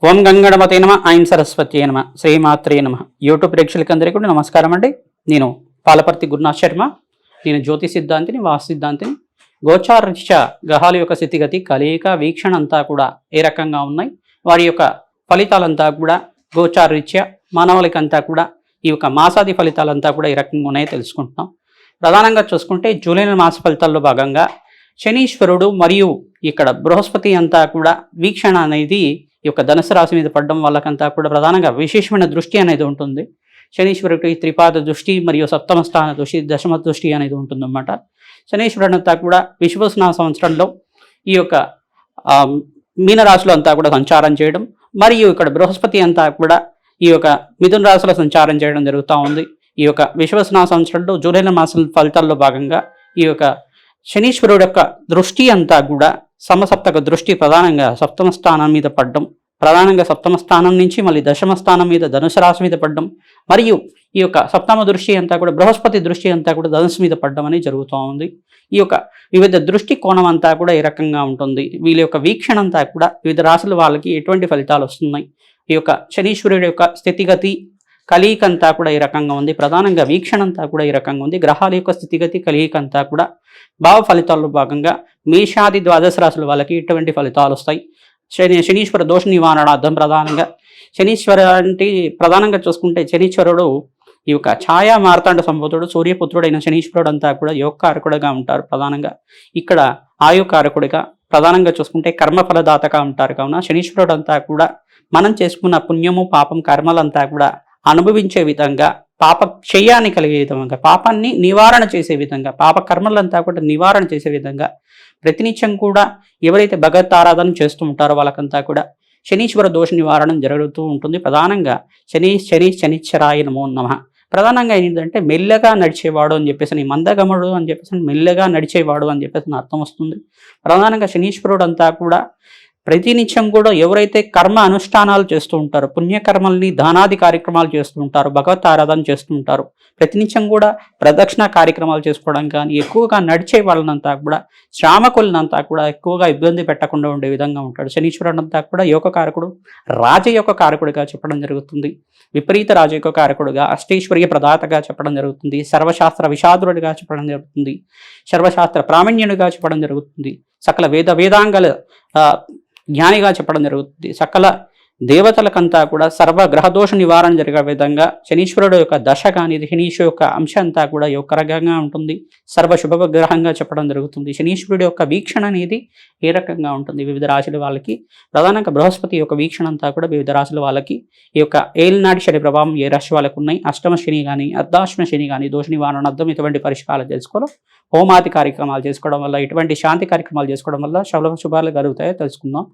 ఓం గంగణమతే నమ ఐం సరస్వతి నమ శ్రీమాత్రే నమ యూట్యూబ్ ప్రేక్షకులందరికీ కూడా నమస్కారం అండి. నేను పాలపర్తి గురునాథ్ శర్మ. నేను జ్యోతి సిద్ధాంతిని, వాస్తు సిద్ధాంతిని. గోచారరీత్యా గ్రహాల యొక్క స్థితిగతి, కలయిక, వీక్షణ అంతా కూడా ఏ రకంగా ఉన్నాయి, వారి యొక్క ఫలితాలంతా కూడా గోచారరీత్యా మానవులకంతా కూడా ఈ యొక్క మాసాది ఫలితాలంతా కూడా ఏ రకంగా ఉన్నాయో తెలుసుకుంటున్నాం. ప్రధానంగా చూసుకుంటే జూలై మాస ఫలితాల్లో భాగంగా శనీశ్వరుడు మరియు ఇక్కడ బృహస్పతి అంతా కూడా వీక్షణ అనేది ఈ యొక్క ధనుసు రాశి మీద పడడం వాళ్ళకంతా కూడా ప్రధానంగా విశేషమైన దృష్టి అనేది ఉంటుంది. శనీశ్వరుడికి త్రిపాద దృష్టి మరియు సప్తమ స్థాన దృష్టి, దశమ దృష్టి అనేది ఉంటుందన్నమాట. శనీశ్వరుడు అంతా కూడా విశ్వవసునామ సంవత్సరంలో ఈ యొక్క మీనరాశిలో అంతా కూడా సంచారం చేయడం, మరియు ఇక్కడ బృహస్పతి అంతా కూడా ఈ యొక్క మిథున రాశిలో సంచారం చేయడం జరుగుతూ ఉంది. ఈ యొక్క విశ్వవసునామ సంవత్సరంలో జూలై మాసం ఫలితాల్లో భాగంగా ఈ యొక్క శనీశ్వరుడు యొక్క దృష్టి అంతా కూడా సమసప్తక దృష్టి ప్రధానంగా సప్తమ స్థానం మీద పడడం, ప్రధానంగా సప్తమ స్థానం నుంచి మళ్ళీ దశమ స్థానం మీద ధనుసు రాశి మీద పడడం, మరియు ఈ యొక్క సప్తమ దృష్టి అంతా కూడా బృహస్పతి దృష్టి అంతా కూడా ధనుసు మీద పడడం అనేది జరుగుతూ ఉంది. ఈ యొక్క వివిధ దృష్టి కోణం అంతా కూడా ఏ రకంగా ఉంటుంది, వీళ్ళ యొక్క వీక్షణ అంతా కూడా వివిధ రాశుల వాళ్ళకి ఎటువంటి ఫలితాలు వస్తున్నాయి, ఈ యొక్క శనీశ్వరుడు యొక్క స్థితిగతి కలయిక అంతా కూడా ఈ రకంగా ఉంది, ప్రధానంగా వీక్షణ అంతా కూడా ఈ రకంగా ఉంది, గ్రహాల యొక్క స్థితిగతి కలయిక అంతా కూడా భావ ఫలితాల్లో భాగంగా మేషాది ద్వాదశ రాశుల వాళ్ళకి ఎటువంటి ఫలితాలు వస్తాయి. శనీశ్వర దోష నివారణార్థం ప్రధానంగా శనీశ్వర అంటే ప్రధానంగా చూసుకుంటే శనీశ్వరుడు ఈ యొక్క ఛాయా మార్తాండ సంభూతుడు సూర్యపుత్రుడైన శనీశ్వరుడు అంతా కూడా యోగకారకుడిగా ఉంటారు. ప్రధానంగా ఇక్కడ ఆయుకారకుడిగా ప్రధానంగా చూసుకుంటే కర్మఫలదాతగా ఉంటారు. కావున శనీశ్వరుడు అంతా కూడా మనం చేసుకున్న పుణ్యము పాపం కర్మలంతా కూడా అనుభవించే విధంగా, పాప క్షయాన్ని కలిగే విధంగా, పాపాన్ని నివారణ చేసే విధంగా, పాప కర్మలంతా కూడా నివారణ చేసే విధంగా ప్రతినిత్యం కూడా ఎవరైతే భగవత్ ఆరాధన చేస్తూ ఉంటారో వాళ్ళకంతా కూడా శనీశ్వర దోష నివారణ జరుగుతూ ఉంటుంది. ప్రధానంగా శనిశ్చరాయ నమో నమః. ప్రధానంగా ఏంటంటే మెల్లగా నడిచేవాడు అని చెప్పేసి, మందగమడు అని చెప్పేసి మెల్లగా నడిచేవాడు అని చెప్పేసి అర్థం వస్తుంది. ప్రధానంగా శనీశ్వరుడు అంతా కూడా ప్రతినిత్యం కూడా ఎవరైతే కర్మ అనుష్ఠానాలు చేస్తూ ఉంటారో, పుణ్యకర్మల్ని దానాది కార్యక్రమాలు చేస్తూ ఉంటారు, భగవత్ ఆరాధన చేస్తూ ఉంటారు, ప్రతినిత్యం కూడా ప్రదక్షిణ కార్యక్రమాలు చేసుకోవడం కానీ ఎక్కువగా నడిచే వాళ్ళనంతా కూడా శ్రామకులనంతా కూడా ఎక్కువగా ఇబ్బంది పెట్టకుండా ఉండే విధంగా ఉంటాడు. శనీశ్వరుడు అంతా కూడా యోగకారకుడు, రాజయోగ కారకుడిగా చెప్పడం జరుగుతుంది, విపరీత రాజయోగ కారకుడుగా, అష్టైశ్వర్య ప్రదాతగా చెప్పడం జరుగుతుంది, సర్వశాస్త్ర విషాదురుడిగా చెప్పడం జరుగుతుంది, సర్వశాస్త్ర ప్రావీణ్యుడిగా చెప్పడం జరుగుతుంది, సకల వేదాంగాల జ్ఞానిగా చెప్పడం జరుగుతుంది, సకల దేవతలకంతా కూడా సర్వ గ్రహదోష నివారణ జరిగే విధంగా శనీశ్వరుడు యొక్క దశ కానీ శనీశ్వరు యొక్క అంశం అంతా కూడా యొక్కరకంగా ఉంటుంది, సర్వ శుభ గ్రహంగా చెప్పడం జరుగుతుంది. శనీశ్వరుడు యొక్క వీక్షణ అనేది ఏ రకంగా ఉంటుంది వివిధ రాశుల వాళ్ళకి, ప్రధానంగా బృహస్పతి యొక్క వీక్షణ అంతా కూడా వివిధ రాశుల వాళ్ళకి ఈ యొక్క ఏలినాటి శని ప్రభావం ఏ రాశి వాళ్ళకు ఉన్నాయి, అష్టమ శని కానీ అర్ధాష్టమ శని కానీ దోష నివారణ అర్థం ఇటువంటి పరిష్కారాలు చేసుకోవడం, హోమాది కార్యక్రమాలు చేసుకోవడం వల్ల, ఇటువంటి శాంతి కార్యక్రమాలు చేసుకోవడం వల్ల శుభాలు కలుగుతాయో తెలుసుకుందాం.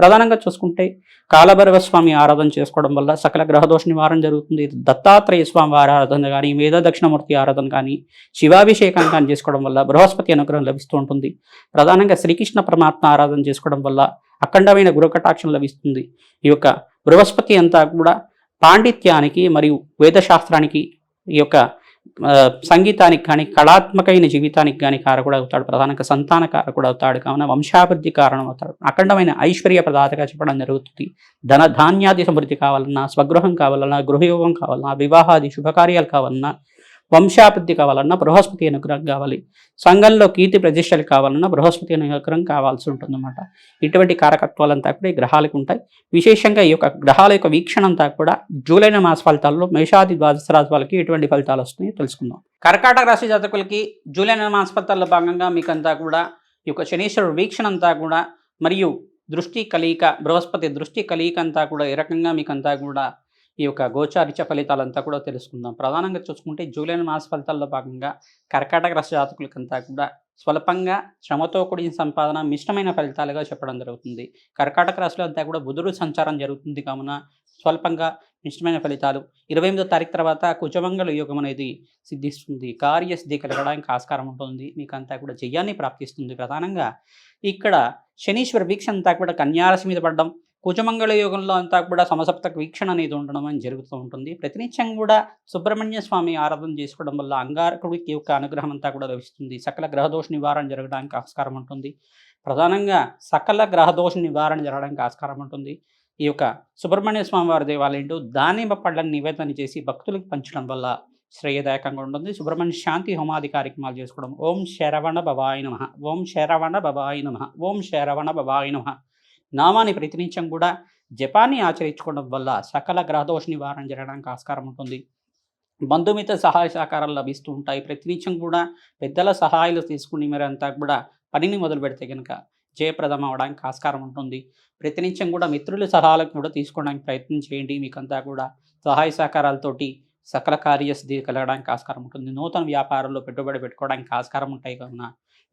ప్రధానంగా చూసుకుంటే కాలభైరవ స్వామి ఆరాధన చేసుకోవడం వల్ల సకల గ్రహదోష నివారణ జరుగుతుంది. దత్తాత్రేయ స్వామి వారి ఆరాధన కానీ, మేధా దక్షిణమూర్తి ఆరాధన కానీ, శివాభిషేకం కానీ చేసుకోవడం వల్ల బృహస్పతి అనుగ్రహం లభిస్తూ ఉంటుంది. ప్రధానంగా శ్రీకృష్ణ పరమాత్మ ఆరాధన చేసుకోవడం వల్ల అఖండమైన గురుకటాక్షం లభిస్తుంది. ఈ యొక్క బృహస్పతి అంతా కూడా పాండిత్యానికి మరియు వేదశాస్త్రానికి, ఈ యొక్క సంగీతానికి కానీ, కళాత్మకమైన జీవితానికి కానీ కారకుడు అవుతాడు. ప్రధానంగా సంతాన కారకుడు అవుతాడు. కావున వంశాభివృద్ధి కారణం అవుతాడు. అఖండమైన ఐశ్వర్య ప్రదాతగా చెప్పడం జరుగుతుంది. ధాన్యాది సమృద్ధి కావాలన్నా, స్వగృహం కావాలన్నా, గృహయోగం కావాలన్నా, వివాహాది శుభకార్యాలు కావాలన్నా, వంశాభివృద్ధి కావాలన్నా బృహస్పతి అనుగ్రహం కావాలి, సంఘంలో కీర్తి ప్రతిష్టలు కావాలన్నా బృహస్పతి అనుగ్రహం కావాల్సి ఉంటుందన్నమాట. ఇటువంటి కారకత్వాలంతా కూడా ఈ గ్రహాలకు ఉంటాయి. విశేషంగా ఈ యొక్క గ్రహాల యొక్క వీక్షణ అంతా కూడా జూలై మాస ఫలితాల్లో మేషాది ద్వాదశ రాశి వాళ్ళకి ఎటువంటి ఫలితాలు వస్తున్నాయో తెలుసుకుందాం. కర్కాటక రాశి జాతకులకి జూలై మాస ఫలితాల్లో భాగంగా మీకంతా కూడా ఈ యొక్క శనీశ్వరుడు వీక్షణ అంతా కూడా మరియు దృష్టి కలయిక, బృహస్పతి దృష్టి కలయిక అంతా కూడా ఏ రకంగా మీకంతా కూడా ఈ యొక్క గోచారిత్య ఫలితాలంతా కూడా తెలుసుకుందాం. ప్రధానంగా చూసుకుంటే జూలై మాస ఫలితాల్లో భాగంగా కర్కాటక రాశి జాతకులకంతా కూడా స్వల్పంగా శ్రమతో కూడిన సంపాదన మిశ్రమైన ఫలితాలుగా చెప్పడం జరుగుతుంది. కర్కాటక రాశిలో అంతా కూడా బుధుడు సంచారం జరుగుతుంది. కావున స్వల్పంగా మిశ్రమైన ఫలితాలు. 28వ తారీఖు తర్వాత కుజమంగళ యోగం అనేది సిద్ధిస్తుంది, కార్యసిద్ధి కలగడానికి ఆస్కారం ఉంటుంది, మీకు అంతా కూడా జయాన్ని ప్రాప్తిస్తుంది. ప్రధానంగా ఇక్కడ శనీశ్వర వీక్షణ అంతా కూడా కన్యారాశి మీద పడడం, కుజమంగళ యోగంలో అంతా కూడా సమసప్తక వీక్షణ అనేది ఉండడం అని జరుగుతూ ఉంటుంది. ప్రతినిత్యం కూడా సుబ్రహ్మణ్య స్వామి ఆరాధన చేసుకోవడం వల్ల అంగారకుడికి యొక్క అనుగ్రహం అంతా కూడా లభిస్తుంది. సకల గ్రహదోష నివారణ జరగడానికి ఆస్కారం ఉంటుంది. ప్రధానంగా సకల గ్రహదోష నివారణ జరగడానికి ఆస్కారం ఉంటుంది. ఈ యొక్క సుబ్రహ్మణ్య స్వామి వారి దేవాలయంలో దానిమ్మ పళ్ళని నివేదన చేసి భక్తులకు పంచడం వల్ల శ్రేయదాయకంగా ఉంటుంది. సుబ్రహ్మణ్య శాంతి హోమాది కార్యక్రమాలు చేసుకోవడం. ఓం శరవణ భవాయ నమః, ఓం శరవణ భవాయ నమః, ఓం శరవణ భవాయ నమః నామాన్ని ప్రతినిత్యం కూడా జపాన్ని ఆచరించుకోవడం వల్ల సకల గ్రహదోష నివారణ జరగడానికి ఆస్కారం ఉంటుంది. బంధుమిత్ర సహాయ సహకారాలు లభిస్తూ ఉంటాయి. ప్రతినిత్యం కూడా పెద్దల సహాయాలు తీసుకుని మీరంతా కూడా పనిని మొదలు పెడితే కనుక జయప్రదం అవడానికి ఆస్కారం ఉంటుంది. ప్రతినిత్యం కూడా మిత్రుల సలహాలకు కూడా తీసుకోవడానికి ప్రయత్నం చేయండి. మీకంతా కూడా సహాయ సహకారాలతోటి సకల కార్యసిద్ధి కలగడానికి ఆస్కారం ఉంటుంది. నూతన వ్యాపారాల్లో పెట్టుబడి పెట్టుకోవడానికి ఆస్కారం ఉంటాయి కావున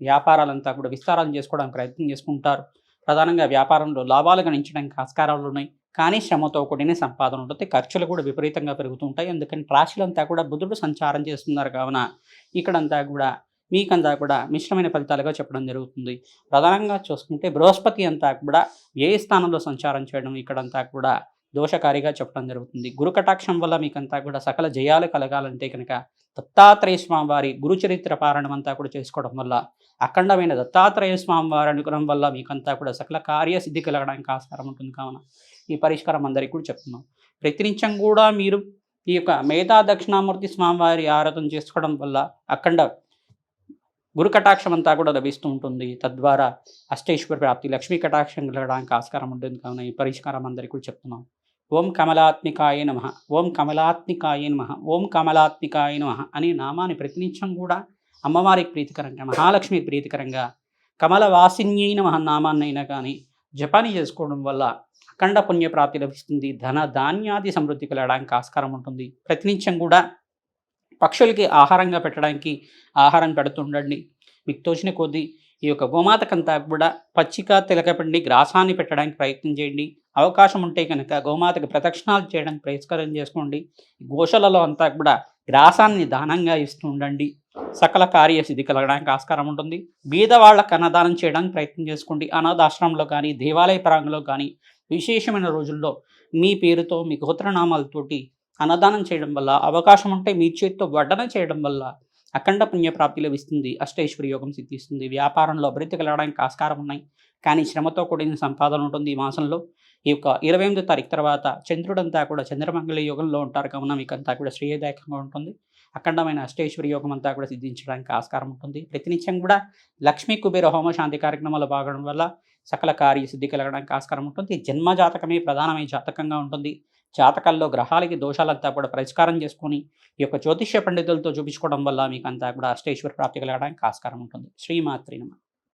వ్యాపారాలంతా కూడా విస్తారం చేసుకోవడానికి ప్రయత్నం చేసుకుంటారు. ప్రధానంగా వ్యాపారంలో లాభాలు గణించడానికి ఆస్కారాలు ఉన్నాయి. కానీ శ్రమతో కూడిన సంపాదన ఉంటుంది. ఖర్చులు కూడా విపరీతంగా పెరుగుతూ ఉంటాయి. అందుకని రాశులంతా కూడా బుధుడు సంచారం చేస్తున్నారు కావున ఇక్కడంతా కూడా మీకంతా కూడా మిశ్రమైన ఫలితాలుగా చెప్పడం జరుగుతుంది. ప్రధానంగా చూసుకుంటే బృహస్పతి అంతా కూడా వ్యయ స్థానంలో సంచారం చేయడం ఇక్కడంతా కూడా దోషకారిగా చెప్పడం జరుగుతుంది. గురు కటాక్షం వల్ల మీకంతా కూడా సకల జయాలు కలగాలంటే కనుక దత్తాత్రేయ స్వామి వారి గురుచరిత్ర పారాయణం అంతా కూడా చేసుకోవడం వల్ల అఖండమైన దత్తాత్రేయ స్వామి వారి అనుగ్రహం వల్ల మీకంతా కూడా సకల కార్యసిద్ధి కలగడానికి ఆస్కారం ఉంటుంది. కావున ఈ పరిష్కారం అందరికీ కూడా చెప్తున్నాం. ప్రతినిత్యం కూడా మీరు ఈ యొక్క మేధా దక్షిణామూర్తి స్వామివారి ఆరాధన చేసుకోవడం వల్ల అఖండ గురు కటాక్షం అంతా కూడా లభిస్తూ ఉంటుంది. తద్వారా అష్టైశ్వర ప్రాప్తి లక్ష్మీ కటాక్షం కలగడానికి ఆస్కారం ఉంటుంది. కావున ఈ పరిష్కారం అందరికీ కూడా చెప్తున్నాం. ఓం కమలాత్మికాయ నమః, ఓం కమలాత్మికాయ నమః, ఓం కమలాత్మికాయ నమః అనే నామాన్ని ప్రతినిత్యం కూడా అమ్మవారికి ప్రీతికరంగా మహాలక్ష్మి ప్రీతికరంగా కమలవాసిన్యై నమః నామాన్నైనా కానీ జపాన్ని చేసుకోవడం వల్ల అఖండ పుణ్యప్రాప్తి లభిస్తుంది. ధన ధాన్యాది సమృద్ధి కలగడానికి ఆస్కారం ఉంటుంది. ప్రతినిత్యం కూడా పక్షులకి ఆహారంగా పెట్టడానికి ఆహారం పెడుతుండండి. మీకు తోచిన కొద్దీ ఈ యొక్క గోమాతకంతా కూడా పచ్చిక తిలకపండి గ్రాసాన్ని పెట్టడానికి ప్రయత్నం చేయండి. అవకాశం ఉంటే కనుక గోమాతకు ప్రదక్షిణాలు చేయడానికి ప్రయత్నం చేసుకోండి. గోశాలలో అంతా కూడా గ్రాసాన్ని దానంగా ఇస్తూ ఉండండి. సకల కార్యసిద్ధి కలగడానికి ఆస్కారం ఉంటుంది. బీద వాళ్ళకు అన్నదానం చేయడానికి ప్రయత్నం చేసుకోండి. అనాథాశ్రమంలో కానీ దేవాలయ ప్రాంగంలో కానీ విశేషమైన రోజుల్లో మీ పేరుతో మీ గోత్రనామాలతోటి అన్నదానం చేయడం వల్ల అవకాశం ఉంటే మీ చేతితో వడ్డన చేయడం వల్ల అఖండ పుణ్యప్రాప్తి లభిస్తుంది. అష్టైశ్వర్య యోగం సిద్ధిస్తుంది. వ్యాపారంలో అభివృద్ధి కలగడానికి ఆస్కారం ఉన్నాయి. కానీ శ్రమతో కూడిన సంపాదన ఉంటుంది. ఈ మాసంలో ఈ యొక్క 28వ తారీఖు తర్వాత చంద్రుడంతా కూడా చంద్రమంగళ యోగంలో ఉంటారు కావున మీకంతా కూడా శ్రేయదాయకంగా ఉంటుంది. అఖండమైన అష్టైశ్వర్య యోగం అంతా కూడా సిద్ధించడానికి ఆస్కారం ఉంటుంది. ప్రతినిత్యం కూడా లక్ష్మీ కుబేర హోమ శాంతి కార్యక్రమాలు పాల్గొనడం వల్ల సకల కార్యసిద్ధి కలగడానికి ఆస్కారం ఉంటుంది. జన్మ జాతకమే ప్రధానమైన జాతకంగా ఉంటుంది. జాతకాల్లో గ్రహాలకి దోషాలంతా కూడా పరిష్కారం చేసుకొని ఈ యొక్క జ్యోతిష్య పండితులతో చూపించుకోవడం వల్ల మీకు అంతా కూడా అష్టైశ్వర్య ప్రాప్తి కలగడానికి ఆస్కారం ఉంటుంది. శ్రీమాత్రి నమః.